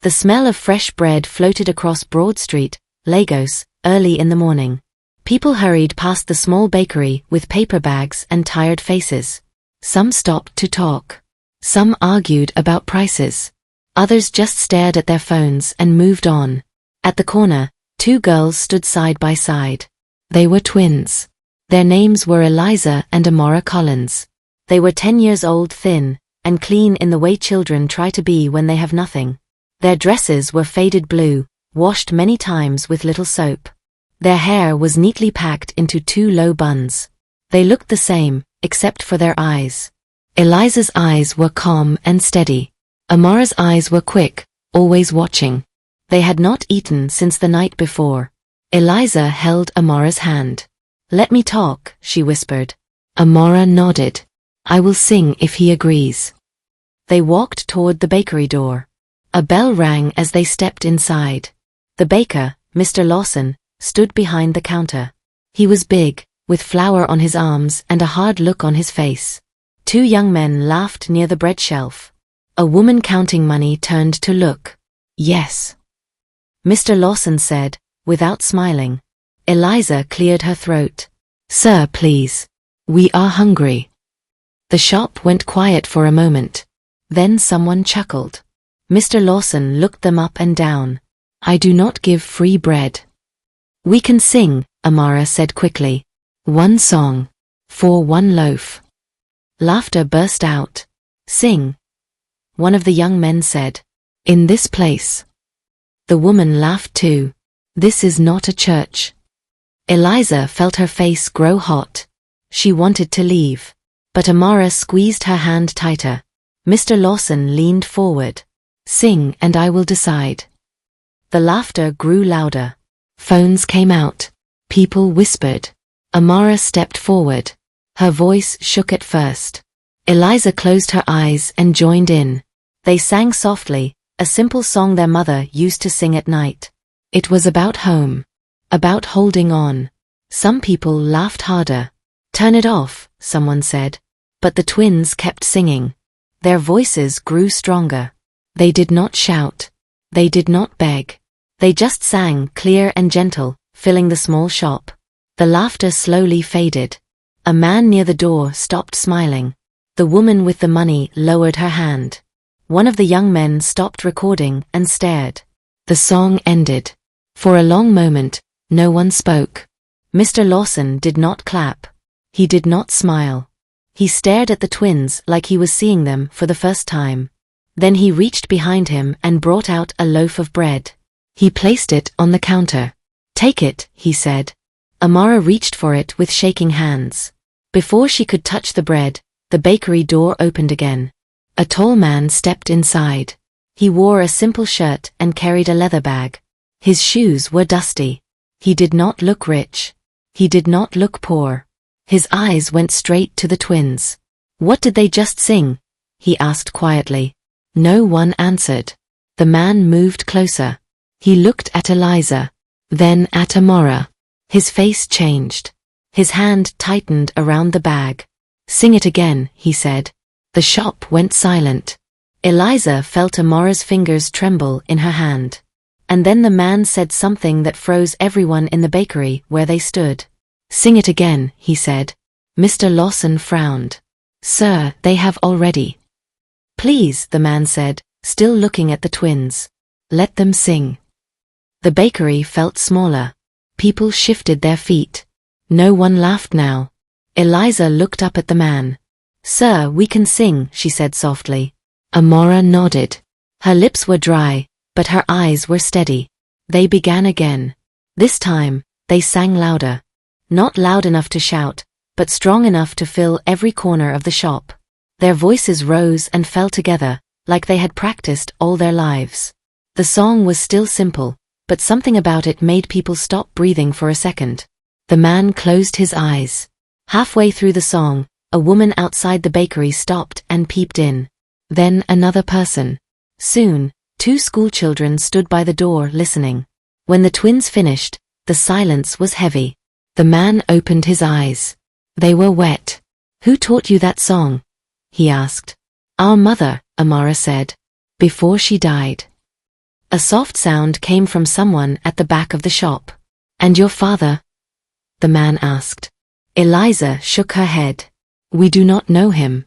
The smell of fresh bread floated across Broad Street, Lagos, early in the morning. People hurried past the small bakery with paper bags and tired faces. Some stopped to talk. Some argued about prices. Others just stared at their phones and moved on. At the corner, two girls stood side by side. They were twins. Their names were Eliza and Amara Collins. They were 10 years old, thin, and clean in the way children try to be when they have nothing. Their dresses were faded blue, washed many times with little soap. Their hair was neatly packed into two low buns. They looked the same, except for their eyes. Eliza's eyes were calm and steady. Amara's eyes were quick, always watching. They had not eaten since the night before. Eliza held Amara's hand. "Let me talk," she whispered. Amara nodded. "I will sing if he agrees." They walked toward the bakery door. A bell rang as they stepped inside. The baker, Mr. Lawson, stood behind the counter. He was big, with flour on his arms and a hard look on his face. Two young men laughed near the bread shelf. A woman counting money turned to look. "Yes," Mr. Lawson said, without smiling. Eliza cleared her throat. "Sir, please. We are hungry." The shop went quiet for a moment. Then someone chuckled. Mr. Lawson looked them up and down. "I do not give free bread." "We can sing," Amara said quickly. "One song. For one loaf." Laughter burst out. "Sing," one of the young men said. "In this place." The woman laughed too. "This is not a church." Eliza felt her face grow hot. She wanted to leave. But Amara squeezed her hand tighter. Mr. Lawson leaned forward. "Sing and I will decide." The laughter grew louder. Phones came out. People whispered. Amara stepped forward. Her voice shook at first. Eliza closed her eyes and joined in. They sang softly, a simple song their mother used to sing at night. It was about home. About holding on. Some people laughed harder. "Turn it off," someone said. But the twins kept singing. Their voices grew stronger. They did not shout. They did not beg. They just sang clear and gentle, filling the small shop. The laughter slowly faded. A man near the door stopped smiling. The woman with the money lowered her hand. One of the young men stopped recording and stared. The song ended. For a long moment, no one spoke. Mr. Lawson did not clap. He did not smile. He stared at the twins like he was seeing them for the first time. Then he reached behind him and brought out a loaf of bread. He placed it on the counter. "Take it," he said. Amara reached for it with shaking hands. Before she could touch the bread, the bakery door opened again. A tall man stepped inside. He wore a simple shirt and carried a leather bag. His shoes were dusty. He did not look rich. He did not look poor. His eyes went straight to the twins. "What did they just sing?" he asked quietly. No one answered. The man moved closer. He looked at Eliza, then at Amara. His face changed. His hand tightened around the bag. "Sing it again," he said. The shop went silent. Eliza felt Amara's fingers tremble in her hand. And then the man said something that froze everyone in the bakery where they stood. "Sing it again," he said. Mr. Lawson frowned. "Sir, they have already." "Please," the man said, still looking at the twins. "Let them sing." The bakery felt smaller. People shifted their feet. No one laughed now. Eliza looked up at the man. "Sir, we can sing," she said softly. Amara nodded. Her lips were dry, but her eyes were steady. They began again. This time, they sang louder. Not loud enough to shout, but strong enough to fill every corner of the shop. Their voices rose and fell together, like they had practiced all their lives. The song was still simple, but something about it made people stop breathing for a second. The man closed his eyes. Halfway through the song, a woman outside the bakery stopped and peeped in. Then another person. Soon, two schoolchildren stood by the door listening. When the twins finished, the silence was heavy. The man opened his eyes. They were wet. "Who taught you that song?" he asked. "Our mother," Amara said. "Before she died." A soft sound came from someone at the back of the shop. "And your father?" the man asked. Eliza shook her head. "We do not know him."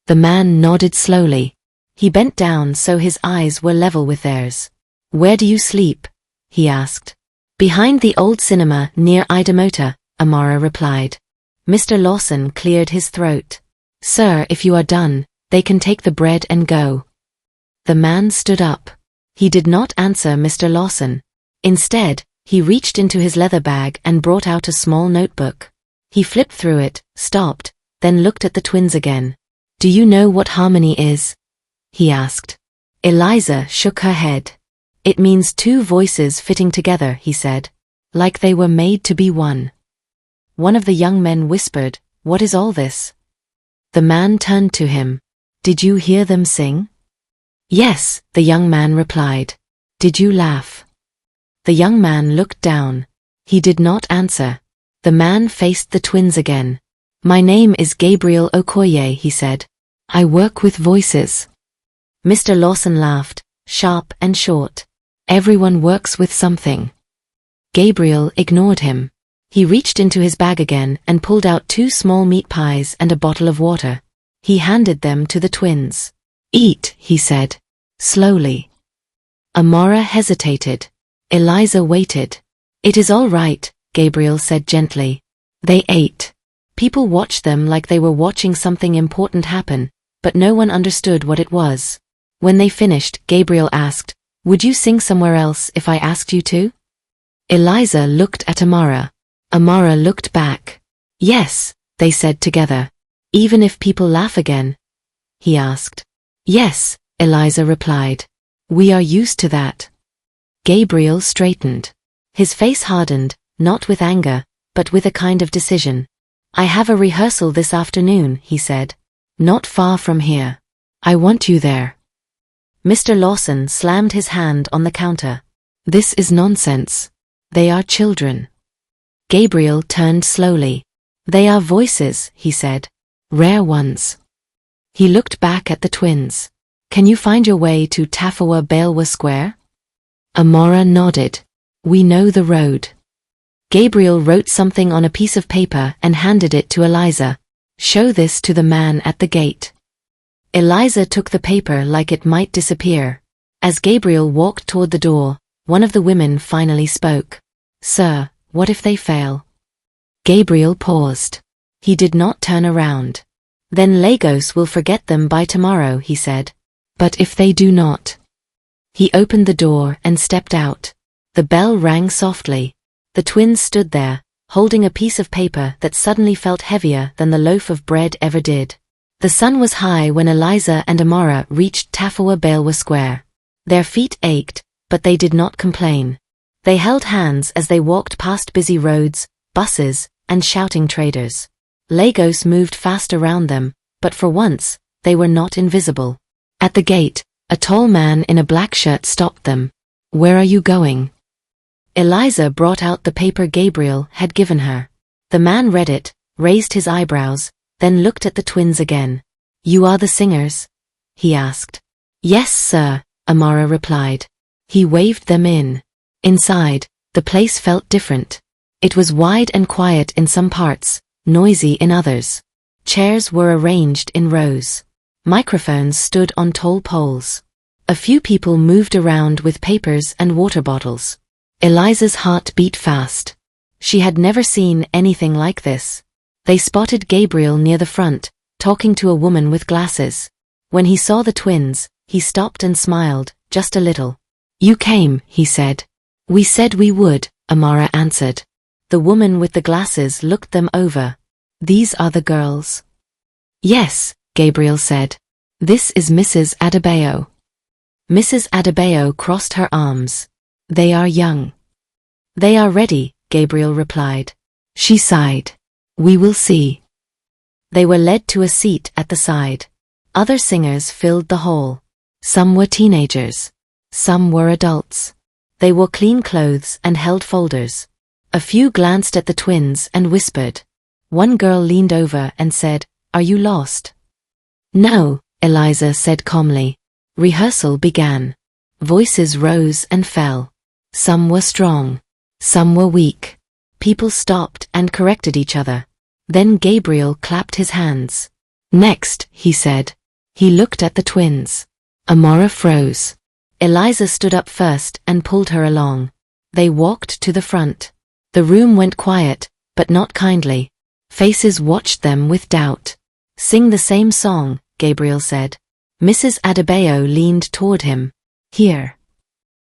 The man nodded slowly. He bent down so his eyes were level with theirs. "Where do you sleep?" he asked. "Behind the old cinema near Idamota," Amara replied. Mr. Lawson cleared his throat. "Sir, if you are done, they can take the bread and go." The man stood up. He did not answer Mr. Lawson. Instead, he reached into his leather bag and brought out a small notebook. He flipped through it, stopped, then looked at the twins again. "Do you know what harmony is?" he asked. Eliza shook her head. "It means two voices fitting together," he said. "Like they were made to be one." One of the young men whispered, "What is all this?" The man turned to him. "Did you hear them sing?" "Yes," the young man replied. "Did you laugh?" The young man looked down. He did not answer. The man faced the twins again. "My name is Gabriel Okoye," he said. "I work with voices." Mr. Lawson laughed, sharp and short. "Everyone works with something." Gabriel ignored him. He reached into his bag again and pulled out 2 small meat pies and a bottle of water. He handed them to the twins. "Eat," he said. Slowly. Amara hesitated. Eliza waited. "It is all right," Gabriel said gently. They ate. People watched them like they were watching something important happen, but no one understood what it was. When they finished, Gabriel asked, "Would you sing somewhere else if I asked you to?" Eliza looked at Amara. Amara looked back. "Yes," they said together. "Even if people laugh again?" he asked. "Yes," Eliza replied. "We are used to that." Gabriel straightened. His face hardened, not with anger, but with a kind of decision. "I have a rehearsal this afternoon," he said. "Not far from here. I want you there." Mr. Lawson slammed his hand on the counter. "This is nonsense. They are children." Gabriel turned slowly. "They are voices," he said. "Rare ones." He looked back at the twins. "Can you find your way to Tafawa Balewa Square?" Amara nodded. "We know the road." Gabriel wrote something on a piece of paper and handed it to Eliza. "Show this to the man at the gate." Eliza took the paper like it might disappear. As Gabriel walked toward the door, one of the women finally spoke. "Sir, what if they fail?" Gabriel paused. He did not turn around. "Then Lagos will forget them by tomorrow," he said. "But if they do not?" He opened the door and stepped out. The bell rang softly. The twins stood there, holding a piece of paper that suddenly felt heavier than the loaf of bread ever did. The sun was high when Eliza and Amara reached Tafawa Balewa Square. Their feet ached, but they did not complain. They held hands as they walked past busy roads, buses, and shouting traders. Lagos moved fast around them, but for once, they were not invisible. At the gate, a tall man in a black shirt stopped them. "Where are you going?" Eliza brought out the paper Gabriel had given her. The man read it, raised his eyebrows, then looked at the twins again. "You are the singers?" he asked. "Yes, sir," Amara replied. He waved them in. Inside, the place felt different. It was wide and quiet in some parts, noisy in others. Chairs were arranged in rows. Microphones stood on tall poles. A few people moved around with papers and water bottles. Eliza's heart beat fast. She had never seen anything like this. They spotted Gabriel near the front, talking to a woman with glasses. When he saw the twins, he stopped and smiled, just a little. "You came," he said. "We said we would," Amara answered. The woman with the glasses looked them over. "These are the girls." "Yes," Gabriel said. "This is Mrs. Adebayo." Mrs. Adebayo crossed her arms. "They are young." "They are ready," Gabriel replied. She sighed. "We will see." They were led to a seat at the side. Other singers filled the hall. Some were teenagers. Some were adults. They wore clean clothes and held folders. A few glanced at the twins and whispered. One girl leaned over and said, "Are you lost?" "No," Eliza said calmly. Rehearsal began. Voices rose and fell. Some were strong. Some were weak. People stopped and corrected each other. Then Gabriel clapped his hands. Next, he said. He looked at the twins. Amara froze. Eliza stood up first and pulled her along. They walked to the front. The room went quiet, but not kindly. Faces watched them with doubt. Sing the same song, Gabriel said. Mrs. Adebayo leaned toward him. Here.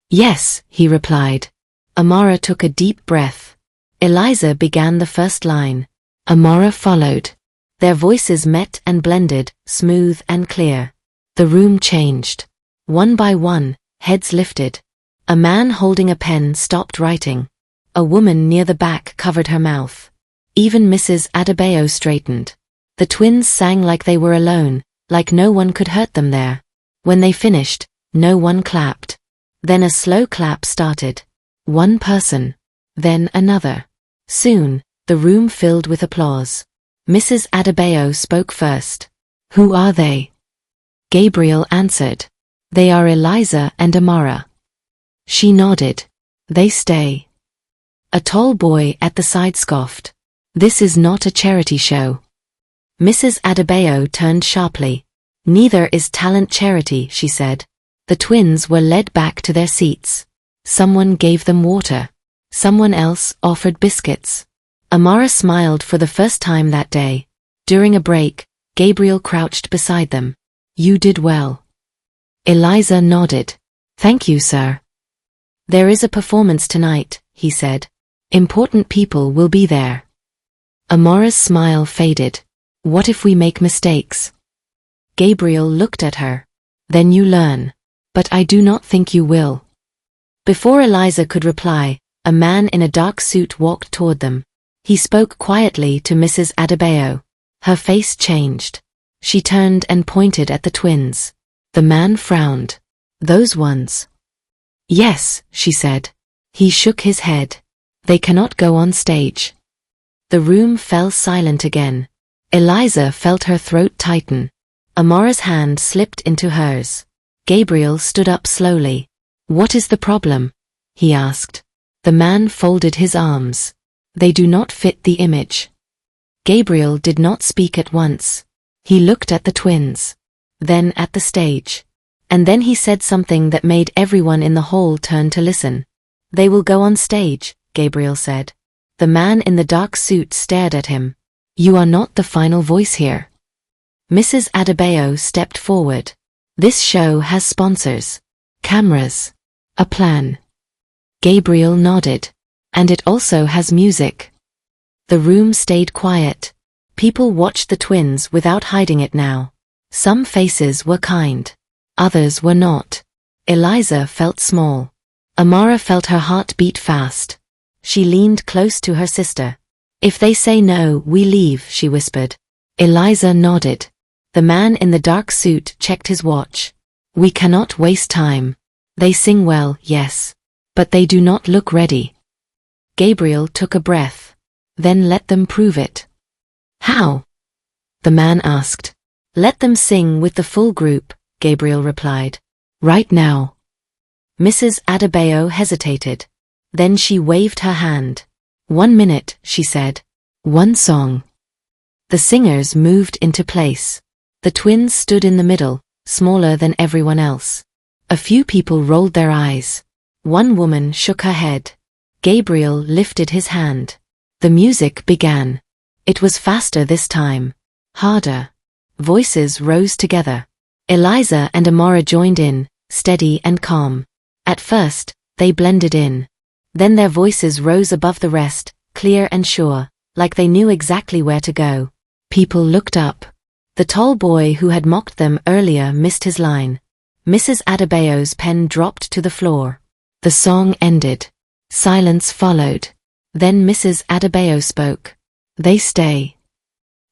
Yes, he replied. Amara took a deep breath. Eliza began the first line. Amara followed. Their voices met and blended, smooth and clear. The room changed. One by one, heads lifted. A man holding a pen stopped writing. A woman near the back covered her mouth. Even Mrs. Adebayo straightened. The twins sang like they were alone, like no one could hurt them there. When they finished, no one clapped. Then a slow clap started. One person. Then another. Soon, the room filled with applause. Mrs. Adebayo spoke first. Who are they? Gabriel answered. They are Eliza and Amara. She nodded. They stay. A tall boy at the side scoffed. This is not a charity show. Mrs. Adebayo turned sharply. Neither is talent charity, she said. The twins were led back to their seats. Someone gave them water. Someone else offered biscuits. Amara smiled for the first time that day. During a break, Gabriel crouched beside them. You did well. Eliza nodded. Thank you, sir. There is a performance tonight, he said. Important people will be there. Amara's smile faded. What if we make mistakes? Gabriel looked at her. Then you learn. But I do not think you will. Before Eliza could reply, a man in a dark suit walked toward them. He spoke quietly to Mrs. Adebayo. Her face changed. She turned and pointed at the twins. The man frowned. Those ones. Yes, she said. He shook his head. They cannot go on stage. The room fell silent again. Eliza felt her throat tighten. Amara's hand slipped into hers. Gabriel stood up slowly. What is the problem? He asked. The man folded his arms. They do not fit the image. Gabriel did not speak at once. He looked at the twins. Then at the stage. And then he said something that made everyone in the hall turn to listen. They will go on stage, Gabriel said. The man in the dark suit stared at him. You are not the final voice here. Mrs. Adebayo stepped forward. This show has sponsors, cameras, a plan. Gabriel nodded. And it also has music. The room stayed quiet. People watched the twins without hiding it now. Some faces were kind. Others were not. Eliza felt small. Amara felt her heart beat fast. She leaned close to her sister. If they say no, we leave, she whispered. Eliza nodded. The man in the dark suit checked his watch. We cannot waste time. They sing well, yes. But they do not look ready. Gabriel took a breath. Then let them prove it. How? The man asked. Let them sing with the full group, Gabriel replied. Right now. Mrs. Adebayo hesitated. Then she waved her hand. 1 minute, she said. One song. The singers moved into place. The twins stood in the middle, smaller than everyone else. A few people rolled their eyes. One woman shook her head. Gabriel lifted his hand. The music began. It was faster this time. Harder. Voices rose together. Eliza and Amara joined in, steady and calm. At first, they blended in. Then their voices rose above the rest, clear and sure, like they knew exactly where to go. People looked up. The tall boy who had mocked them earlier missed his line. Mrs. Adebayo's pen dropped to the floor. The song ended. Silence followed. Then Mrs. Adebayo spoke. They stay.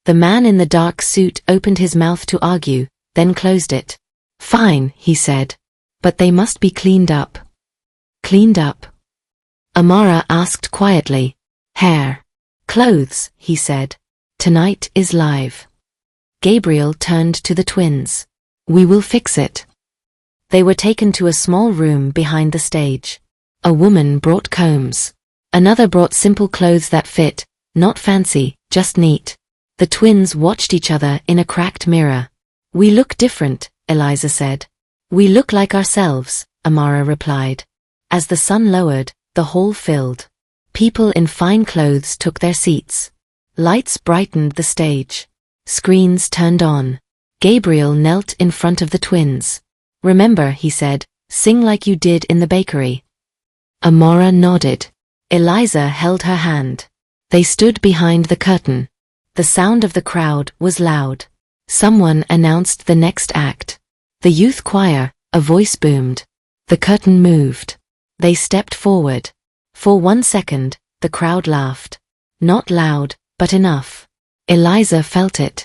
The man in the dark suit opened his mouth to argue, then closed it. Fine, he said. But they must be cleaned up. Cleaned up? Amara asked quietly. Hair. Clothes, he said. Tonight is live. Gabriel turned to the twins. We will fix it. They were taken to a small room behind the stage. A woman brought combs. Another brought simple clothes that fit, not fancy, just neat. The twins watched each other in a cracked mirror. "We look different," Eliza said. "We look like ourselves," Amara replied. As the sun lowered, the hall filled. People in fine clothes took their seats. Lights brightened the stage. Screens turned on. Gabriel knelt in front of the twins. "Remember," he said, "sing like you did in the bakery." Amara nodded. Eliza held her hand. They stood behind the curtain. The sound of the crowd was loud. Someone announced the next act. "The youth choir," a voice boomed. The curtain moved. They stepped forward. For 1 second, the crowd laughed. Not loud, but enough. Eliza felt it.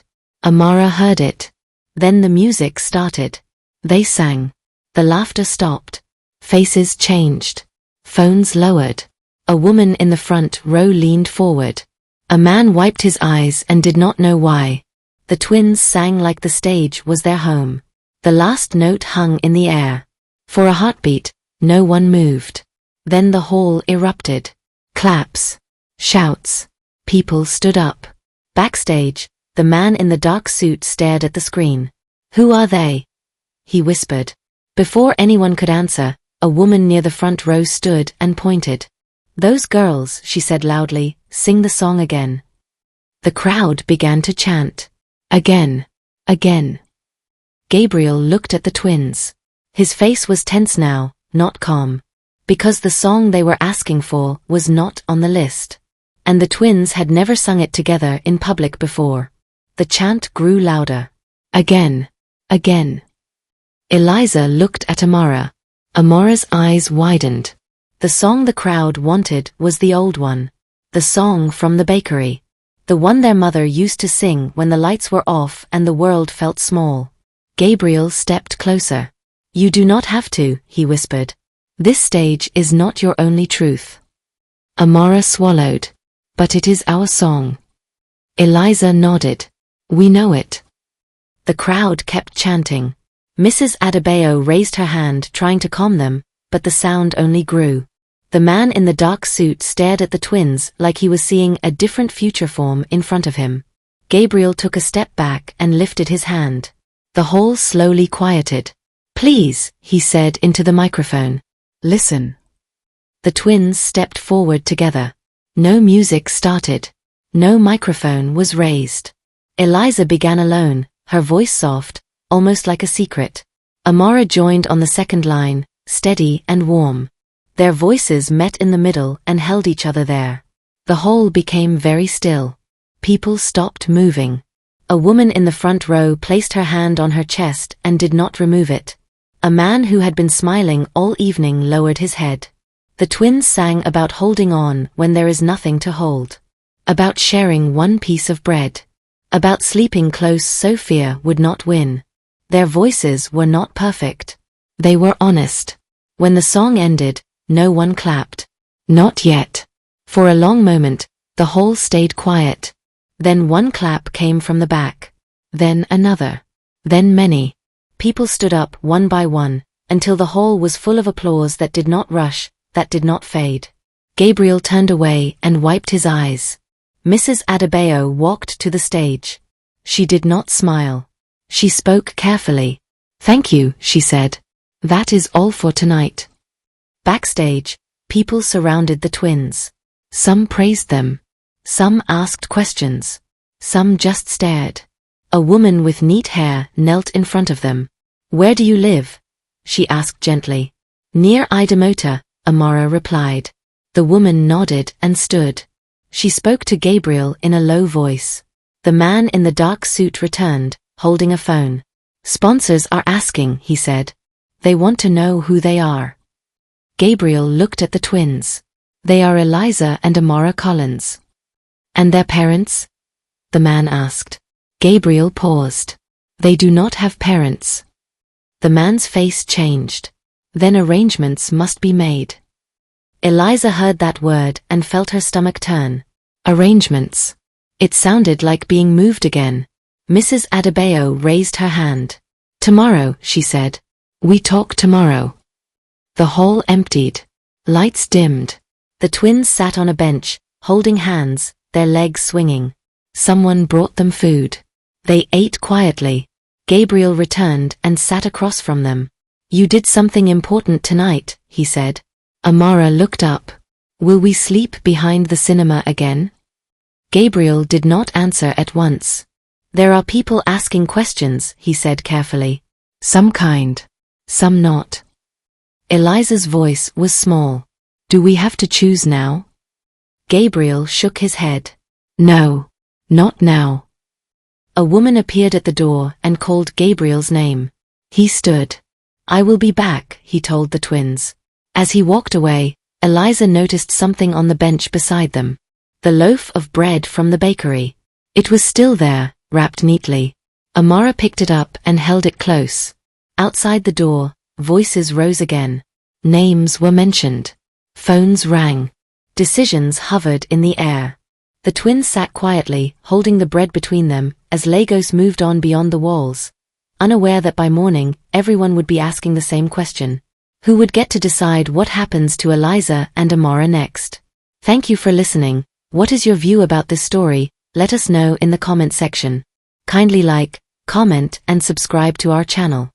Amara heard it. Then the music started. They sang. The laughter stopped. Faces changed. Phones lowered. A woman in the front row leaned forward. A man wiped his eyes and did not know why. The twins sang like the stage was their home. The last note hung in the air. For a heartbeat, no one moved. Then the hall erupted. Claps. Shouts. People stood up. Backstage, the man in the dark suit stared at the screen. "Who are they?" he whispered. Before anyone could answer, a woman near the front row stood and pointed. "Those girls," she said loudly, "sing the song again." The crowd began to chant. Again. Again. Gabriel looked at the twins. His face was tense now, not calm. Because the song they were asking for was not on the list. And the twins had never sung it together in public before. The chant grew louder. Again. Again. Eliza looked at Amara. Amara's eyes widened. The song the crowd wanted was the old one. The song from the bakery. The one their mother used to sing when the lights were off and the world felt small. Gabriel stepped closer. "You do not have to," he whispered. "This stage is not your only truth." Amara swallowed. "But it is our song." Eliza nodded. "We know it." The crowd kept chanting. Mrs. Adebayo raised her hand trying to calm them, but the sound only grew. The man in the dark suit stared at the twins like he was seeing a different future form in front of him. Gabriel took a step back and lifted his hand. The hall slowly quieted. "Please," he said into the microphone. "Listen." The twins stepped forward together. No music started. No microphone was raised. Eliza began alone, her voice soft, almost like a secret. Amara joined on the second line, steady and warm. Their voices met in the middle and held each other there. The hall became very still. People stopped moving. A woman in the front row placed her hand on her chest and did not remove it. A man who had been smiling all evening lowered his head. The twins sang about holding on when there is nothing to hold. About sharing one piece of bread. About sleeping close so fear would not win. Their voices were not perfect. They were honest. When the song ended, no one clapped. Not yet. For a long moment, the hall stayed quiet. Then one clap came from the back. Then another. Then many. People stood up one by one, until the hall was full of applause that did not rush, that did not fade. Gabriel turned away and wiped his eyes. Mrs. Adebayo walked to the stage. She did not smile. She spoke carefully. "Thank you," she said. "That is all for tonight." Backstage, people surrounded the twins. Some praised them. Some asked questions. Some just stared. A woman with neat hair knelt in front of them. "Where do you live?" she asked gently. "Near Idamota," Amara replied. The woman nodded and stood. She spoke to Gabriel in a low voice. The man in the dark suit returned, holding a phone. "Sponsors are asking," he said. "They want to know who they are." Gabriel looked at the twins. "They are Eliza and Amara Collins." "And their parents?" the man asked. Gabriel paused. "They do not have parents." The man's face changed. "Then arrangements must be made." Eliza heard that word and felt her stomach turn. Arrangements. It sounded like being moved again. Mrs. Adebayo raised her hand. "Tomorrow," she said. We talk tomorrow. The hall emptied. Lights dimmed. The twins sat on a bench, holding hands, their legs swinging. Someone brought them food. They ate quietly. Gabriel returned and sat across from them. You did something important tonight, he said. Amara looked up. Will we sleep behind the cinema again? Gabriel did not answer at once. There are people asking questions, he said carefully. Some kind. Some not. Eliza's voice was small. Do we have to choose now? Gabriel shook his head. No, not now. A woman appeared at the door and called Gabriel's name. He stood. I will be back, he told the twins. As he walked away, Eliza noticed something on the bench beside them. The loaf of bread from the bakery. It was still there, wrapped neatly. Amara picked it up and held it close. Outside the door, voices rose again. Names were mentioned. Phones rang. Decisions hovered in the air. The twins sat quietly, holding the bread between them, as Lagos moved on beyond the walls, unaware that by morning, everyone would be asking the same question. Who would get to decide what happens to Eliza and Amara next? Thank you for listening. What is your view about this story? Let us know in the comment section. Kindly like, comment, and subscribe to our channel.